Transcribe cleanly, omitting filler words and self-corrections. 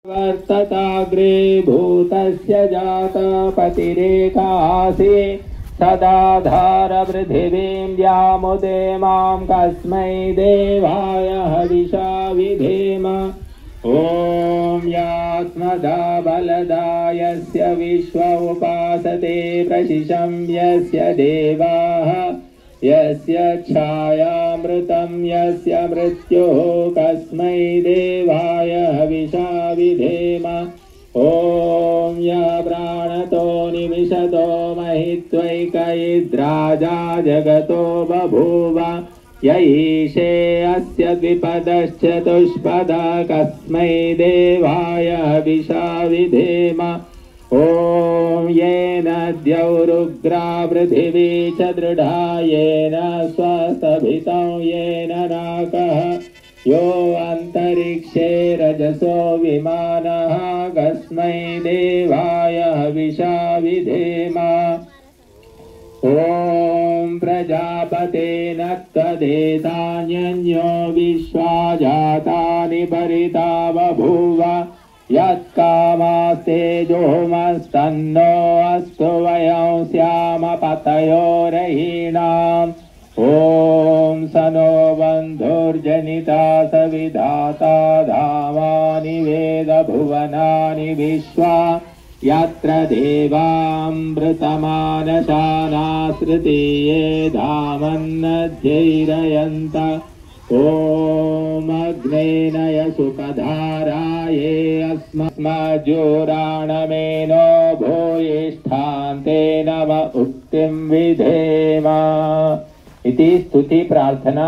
वर्तताग्रे भूतस्य जातपतिरेकासि सदाधार पृथिवीं व्यामुदे मां कस्मै देवाय हविषा विधेम। ॐ यात्मदा बलदा यस्य विश्व उपासते प्रशिशं यस्य देवाः यस्य छायामृतं यस्य मृत्युः कस्मै देवाय हविषा विधेम। ॐ य प्राणतो निमिषतो महित्वैकयिद्राजा जगतो बभूव य ईशे अस्य द्विपदश्चतुष्पदः कस्मै देवाय हविषा विधेम। ॐ येन द्यौरुग्रा पृथिवी च दृढा येन स्वस्तभितं येन नाकः यो अन्तरिक्षे रजसो विमानः कस्मै देवाय हविषा विधेम। ॐ प्रजापतेन त्वदेतान्यन्यो विश्वा जातानि परिता बभूव यत्कामास्तेजोमस्तन्नो अस्तु वयं स्याम पतयोरहीणाम्। ॐ स नो बन्धुर्जनिता सविधाता धामानि वेद भुवनानि विश्वा यत्र देवामृतमानशानाश्रितीये धामन्नध्यैरयन्त। ॐ अग्नेनय सुपधाराये अस्मज्जोराणमेनो भूयिष्ठान्ते नम उक्तिं विधेम इति स्तुति प्रार्थना।